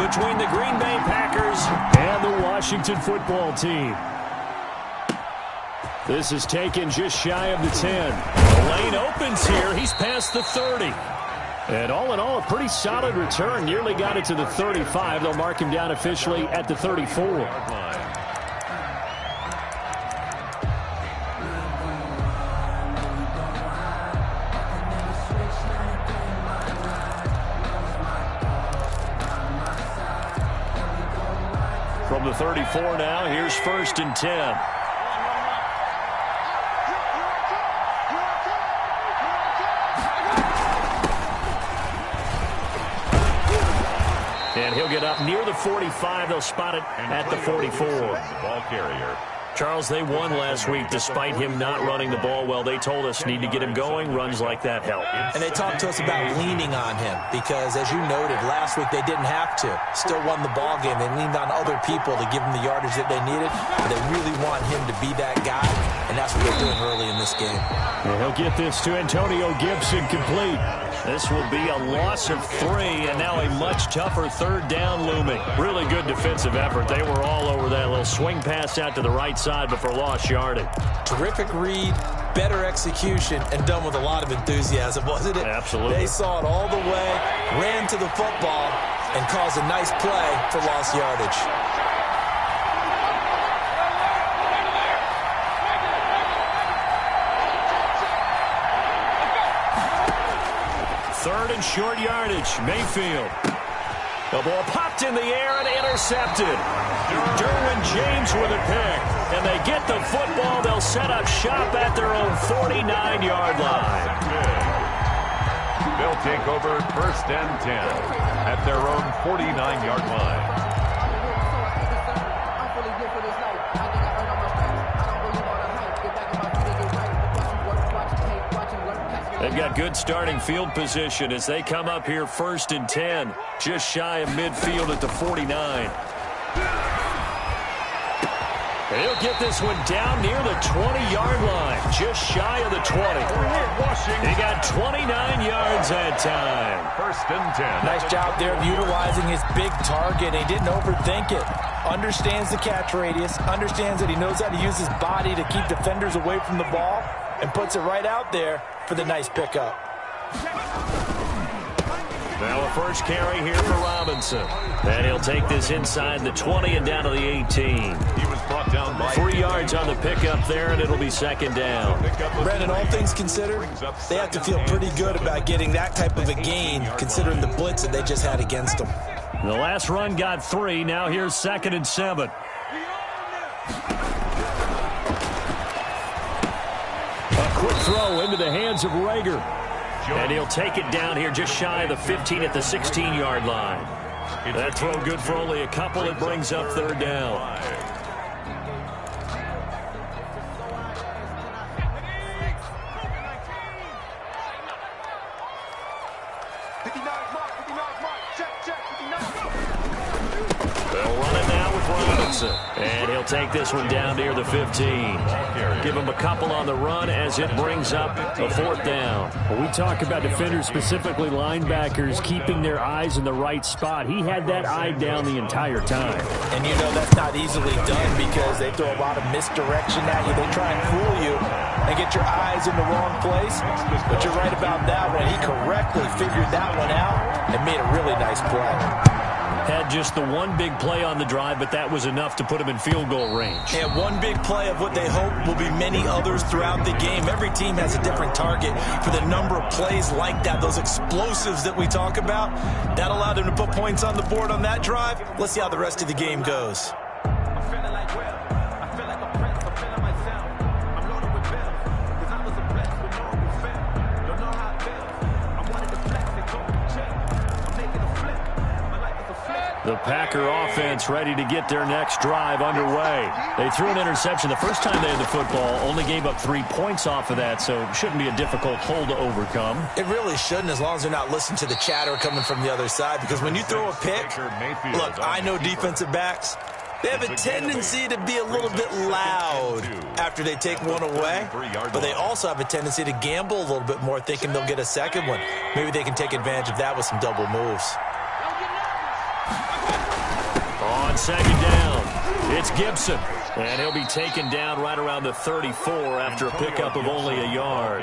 between the Green Bay Packers and the Washington football team. This is taken just shy of the 10. The lane opens here. He's past the 30. And all in all, a pretty solid return. Nearly got it to the 35. They'll mark him down officially at the 34. From the 34 now, here's 1st and 10. And he'll get up near the 45. They'll spot it at the 44. Ball carrier. Charles, they won last week despite him not running the ball well. They told us need to get him going. Runs like that help. And they talked to us about leaning on him because, as you noted, last week they didn't have to. Still won the ball game. They leaned on other people to give them the yardage that they needed. But they really want him to be that guy, and that's what they're doing early in this game. And he'll get this to Antonio Gibson complete. This will be a loss of 3, and now a much tougher 3rd down looming. Really good defensive effort. They were all over that little swing pass out to the right side, but for lost yardage. Terrific read, better execution, and done with a lot of enthusiasm, wasn't it? Absolutely. They saw it all the way, ran to the football, and caused a nice play for lost yardage. Third and short yardage. Mayfield. The ball popped in the air and intercepted. Derwin James with a pick. And they get the football. They'll set up shop at their own 49-yard line. They'll take over 1st and 10 at their own 49-yard line. They've got good starting field position as they come up here 1st and 10, just shy of midfield at the 49. He'll get this one down near the 20-yard line, just shy of the 20. He got 29 yards that time. 1st and 10. Nice job there of utilizing his big target. He didn't overthink it. Understands the catch radius, understands that he knows how to use his body to keep defenders away from the ball, and puts it right out there for the nice pickup. Now a first carry here for Robinson. And he'll take this inside the 20 and down to the 18. He was brought down by 3 yards on the pickup there, and it'll be 2nd down. Brandon, all things considered, they have to feel pretty good about getting that type of a gain, considering the blitz that they just had against them. The last run got 3. Now here's 2nd and 7. Quick throw into the hands of Rager. And he'll take it down here just shy of the 15 at the 16-yard line. That throw good for only a couple. It brings up 3rd down. They'll run it now with Robinson. And he'll take this one down near the 15. Give him a couple on the run as it brings up a 4th down. Well, we talk about defenders, specifically linebackers, keeping their eyes in the right spot. He had that eye down the entire time. And you know that's not easily done because they throw a lot of misdirection at you. They try and fool you and get your eyes in the wrong place. But you're right about that one. He correctly figured that one out and made a really nice play. Had just the one big play on the drive, but that was enough to put him in field goal range. And one big play of what they hope will be many others throughout the game. Every team has a different target for the number of plays like that, those explosives that we talk about. That allowed them to put points on the board on that drive. Let's see how the rest of the game goes. The Packer offense ready to get their next drive underway. They threw an interception the first time they had the football, only gave up 3 points off of that, so it shouldn't be a difficult hole to overcome. It really shouldn't, as long as they're not listening to the chatter coming from the other side, because when you throw a pick, look, I know defensive backs, they have a tendency to be a little bit loud after they take one away, but they also have a tendency to gamble a little bit more, thinking they'll get a second one. Maybe they can take advantage of that with some double moves. On second down, it's Gibson. And he'll be taken down right around the 34 after a pickup of only a yard.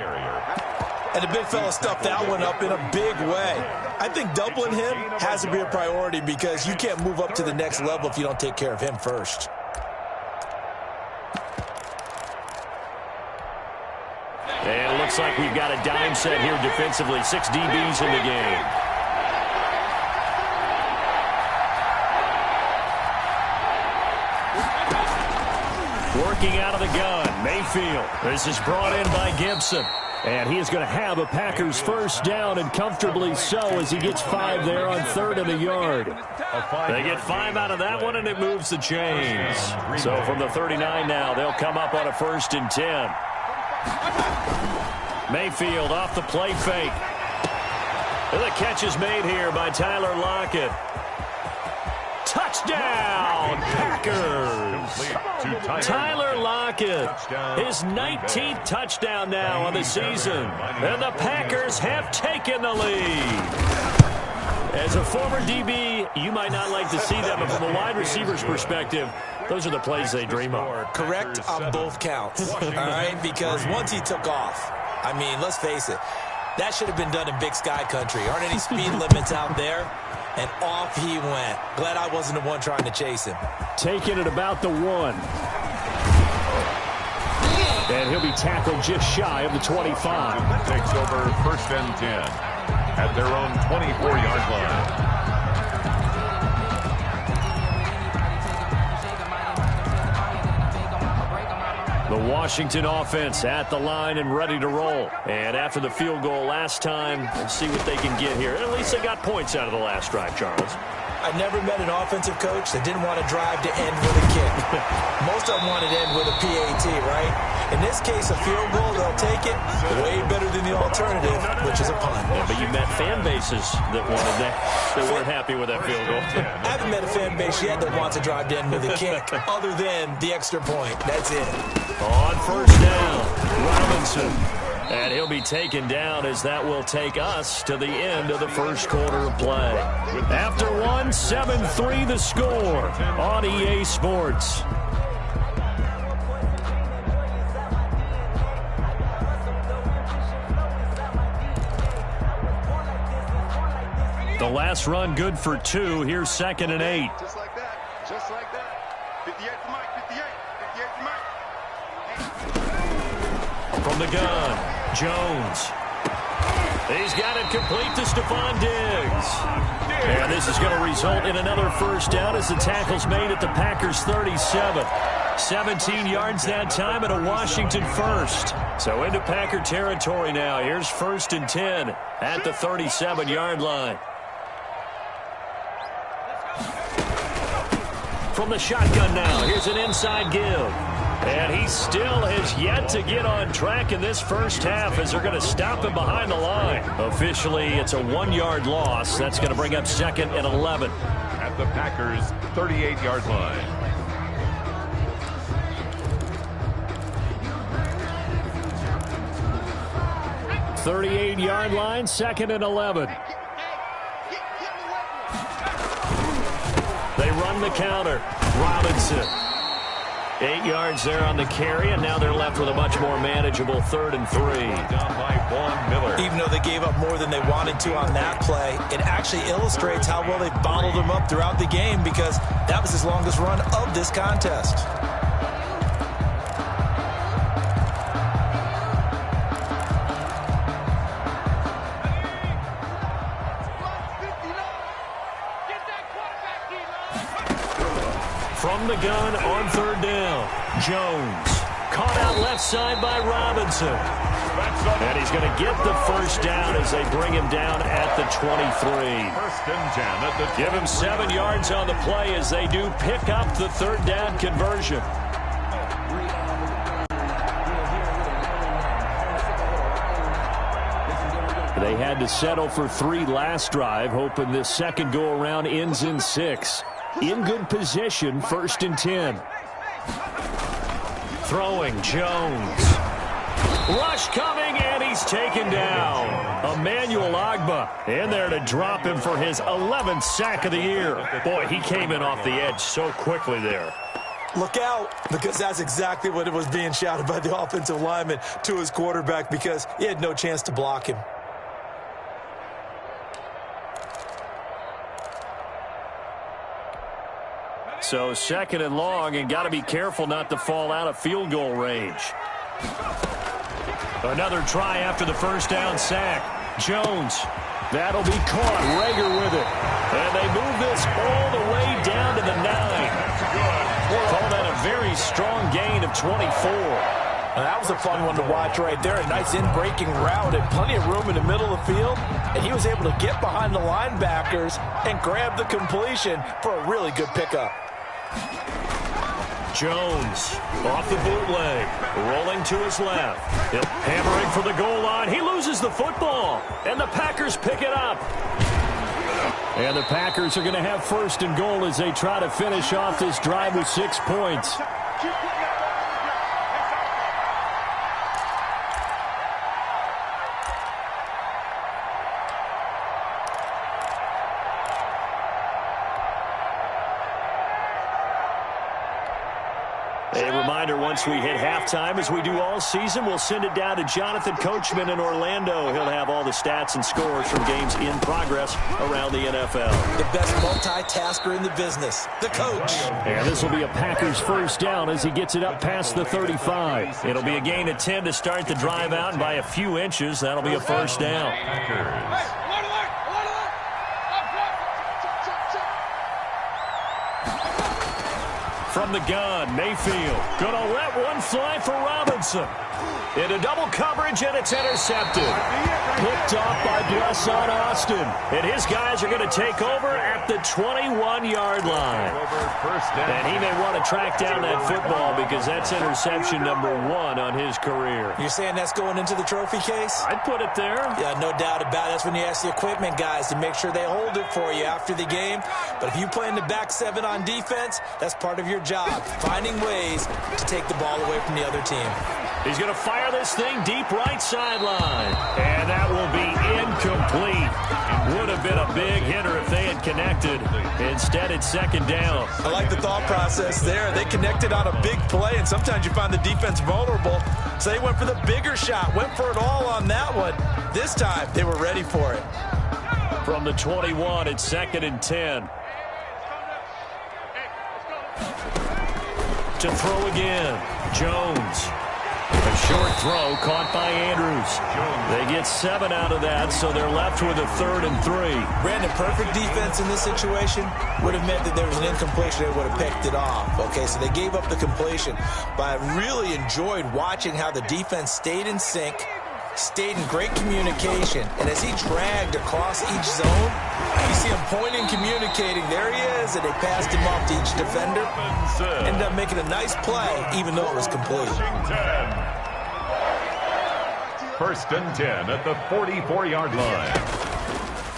And the big fella stuffed that one up in a big way. I think doubling him has to be a priority because you can't move up to the next level if you don't take care of him first. And it looks like we've got a dime set here defensively. 6 DBs in the game. Working out of the gun, Mayfield. This is brought in by Gibson. And he is going to have a Packers first down, and comfortably so, as he gets 5 there on 3rd and a yard. They get 5 out of that one, and it moves the chains. So from the 39 now, they'll come up on a 1st and 10. Mayfield off the play fake. And the catch is made here by Tyler Lockett. Touchdown, Packers! Tyler Lockett, his 19th touchdown now on the season. And the Packers have taken the lead. As a former DB, you might not like to see that, but from a wide receiver's perspective, those are the plays they dream of. Correct on both counts, all right? Because once he took off, I mean, let's face it, that should have been done in Big Sky Country. Aren't any speed limits out there? And off he went. Glad I wasn't the one trying to chase him. Taking it about the 1. And he'll be tackled just shy of the 25. Takes over 1st and 10 at their own 24-yard line. The Washington offense at the line and ready to roll. And after the field goal last time, let's see what they can get here. At least they got points out of the last drive, Charles. I never met an offensive coach that didn't want to drive to end with a kick. Most of them wanted to end with a PAT, right? In this case, a field goal, they'll take it way better than the alternative, which is a punt. Yeah, but you met fan bases that wanted that, that weren't happy with that field goal. I haven't met a fan base yet that wants to drive to end with a kick, other than the extra point. That's it. On 1st down, Robinson. And he'll be taken down as that will take us to the end of the 1st quarter of play. After 1, 7-3 the score on EA Sports. The last run good for 2. Here's 2nd and 8. Just like that. Just like that. 58 to Mike. 58 to Mike. From the gun, Jones. He's got it complete to Stephon Diggs. And this is going to result in another first down as the tackle's made at the Packers' 37. 17 yards that time and a Washington first. So into Packer territory now. Here's 1st and 10 at the 37-yard line. From the shotgun now, here's an inside give. And he still has yet to get on track in this first half as they're going to stop him behind the line. Officially, it's a 1-yard loss. That's going to bring up 2nd and 11. At the Packers' 38-yard line. .38-yard line, 2nd and 11. They run the counter. Robinson. 8 yards there on the carry, and now they're left with a much more manageable 3rd and 3. Down by Vaughn Miller. Even though they gave up more than they wanted to on that play, it actually illustrates how well they bottled him up throughout the game because that was his longest run of this contest. From the gun on 3rd down, Jones. Caught out left side by Robinson. And he's going to get the first down as they bring him down at the 23. 1st and 10 at the 20. Give him 7 yards on the play as they do pick up the 3rd down conversion. They had to settle for 3 last drive, hoping this second go-around ends in 6. In good position, 1st and 10. Throwing, Jones. Rush coming, and he he's taken down. Emmanuel Agba in there to drop him for his 11th sack of the year. Boy, he came in off the edge so quickly there. Look out, because that's exactly what it was being shouted by the offensive lineman to his quarterback, because he had no chance to block him. So 2nd and long, and got to be careful not to fall out of field goal range. Another try after the first down sack. Jones, that'll be caught. Rager with it. And they move this all the way down to the 9. Call that a very strong gain of 24. Now, that was a fun one to watch right there. A nice in-breaking route and plenty of room in the middle of the field. And he was able to get behind the linebackers and grab the completion for a really good pickup. Jones off the bootleg, rolling to his left. Hammering for the goal line. He loses the football, and the Packers pick it up. And the Packers are going to have 1st and goal as they try to finish off this drive with 6 points. A reminder, once we hit halftime, as we do all season, we'll send it down to Jonathan Coachman in Orlando. He'll have all the stats and scores from games in progress around the NFL. The best multitasker in the business, the coach. And this will be a Packers 1st down as he gets it up past the 35. It'll be a gain of 10 to start the drive out, and by a few inches, that'll be a 1st down. From the gun, Mayfield gonna let one fly for Robinson. Into double coverage, and it's intercepted. Picked off by Blesson Austin. And his guys are going to take over at the 21-yard line. And he may want to track down that football because that's interception number 1 on his career. You're saying that's going into the trophy case? I'd put it there. Yeah, no doubt about it. That's when you ask the equipment guys to make sure they hold it for you after the game. But if you play in the back 7 on defense, that's part of your job, finding ways to take the ball away from the other team. He's going to fire this thing deep right sideline. And that will be incomplete. Would have been a big hitter if they had connected. Instead, it's 2nd down. I like the thought process there. They connected on a big play, and sometimes you find the defense vulnerable. So they went for the bigger shot, went for it all on that one. This time, they were ready for it. From the 21, it's 2nd and 10. To throw again, Jones. A short throw caught by Andrews. They get 7 out of that, so they're left with a 3rd and 3. Brandon, perfect defense in this situation would have meant that there was an incompletion. They would have picked it off. Okay, so they gave up the completion. But I really enjoyed watching how the defense stayed in sync, stayed in great communication, and as he dragged across each zone, you see him pointing, communicating. There he is, and they passed him off to each defender. Ended up making a nice play, even though it was complete. 1st and 10 at the 44-yard line.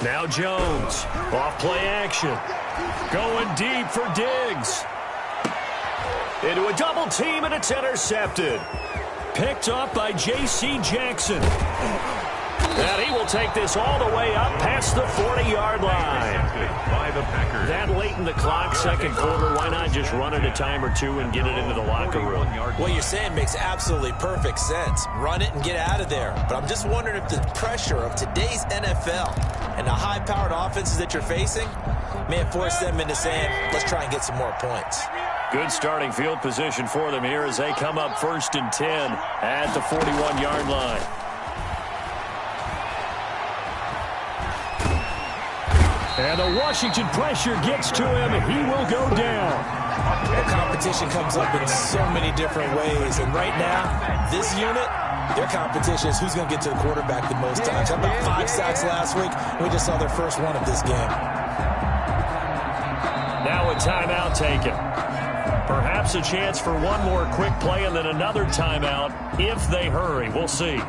Now Jones, off play action. Going deep for Diggs. Into a double team, and it's intercepted. Picked up by J.C. Jackson. And he will take this all the way up past the 40-yard line. By the Packers. That late in the clock, 2nd quarter, why not just run it a time or two and get it into the locker room? What you're saying makes absolutely perfect sense. Run it and get out of there. But I'm just wondering if the pressure of today's NFL and the high-powered offenses that you're facing may have forced them into saying, let's try and get some more points. Good starting field position for them here as they come up 1st and 10 at the 41-yard line. And the Washington pressure gets to him, and he will go down. The competition comes up in so many different ways, and right now, this unit, their competition is who's going to get to the quarterback the most times. How about 5 sacks last week? We just saw their first one of this game. Now a timeout taken. Perhaps a chance for one more quick play and then another timeout if they hurry. We'll see.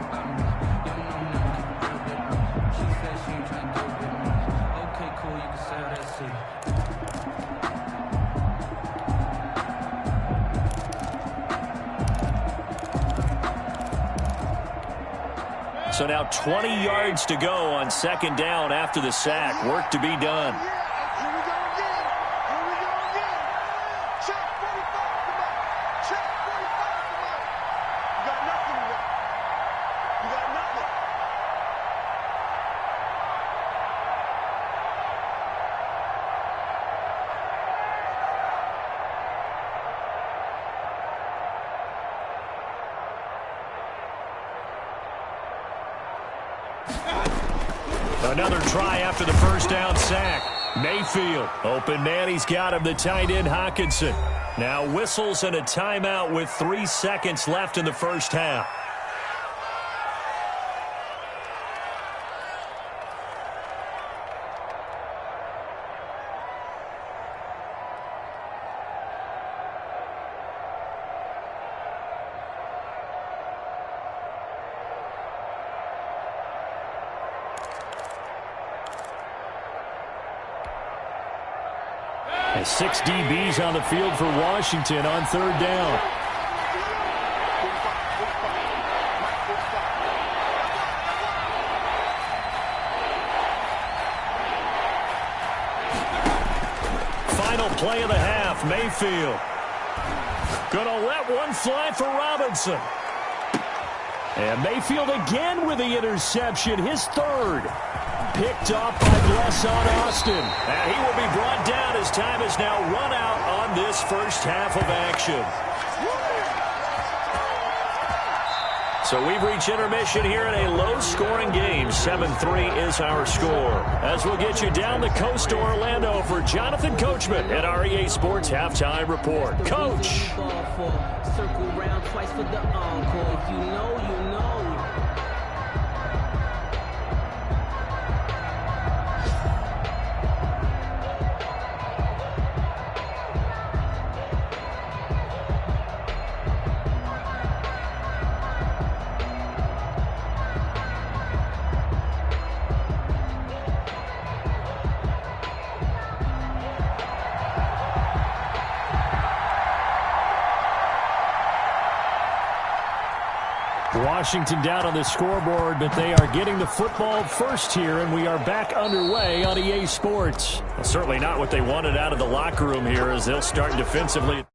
So now 20 yards to go on second down after the sack. Work to be done. Another try after the first down sack. Mayfield, open man, he's got him, the tight end Hockenson. Now whistles and a timeout with 3 seconds left in the first half. And 6 DBs on the field for Washington on third down. Final play of the half, Mayfield. Gonna let one fly for Robinson. And Mayfield again with the interception, his third. Picked off by Bless on Austin. And he will be brought down as time has now run out on this first half of action. So we've reached intermission here in a low-scoring game. 7-3 is our score. As we'll get you down the coast to Orlando for Jonathan Coachman at our EA Sports Halftime Report. Coach. Circle round twice for the encore. If you know, you know. Washington down on the scoreboard, but they are getting the football first here, and we are back underway on EA Sports. Well, certainly not what they wanted out of the locker room here as they'll start defensively.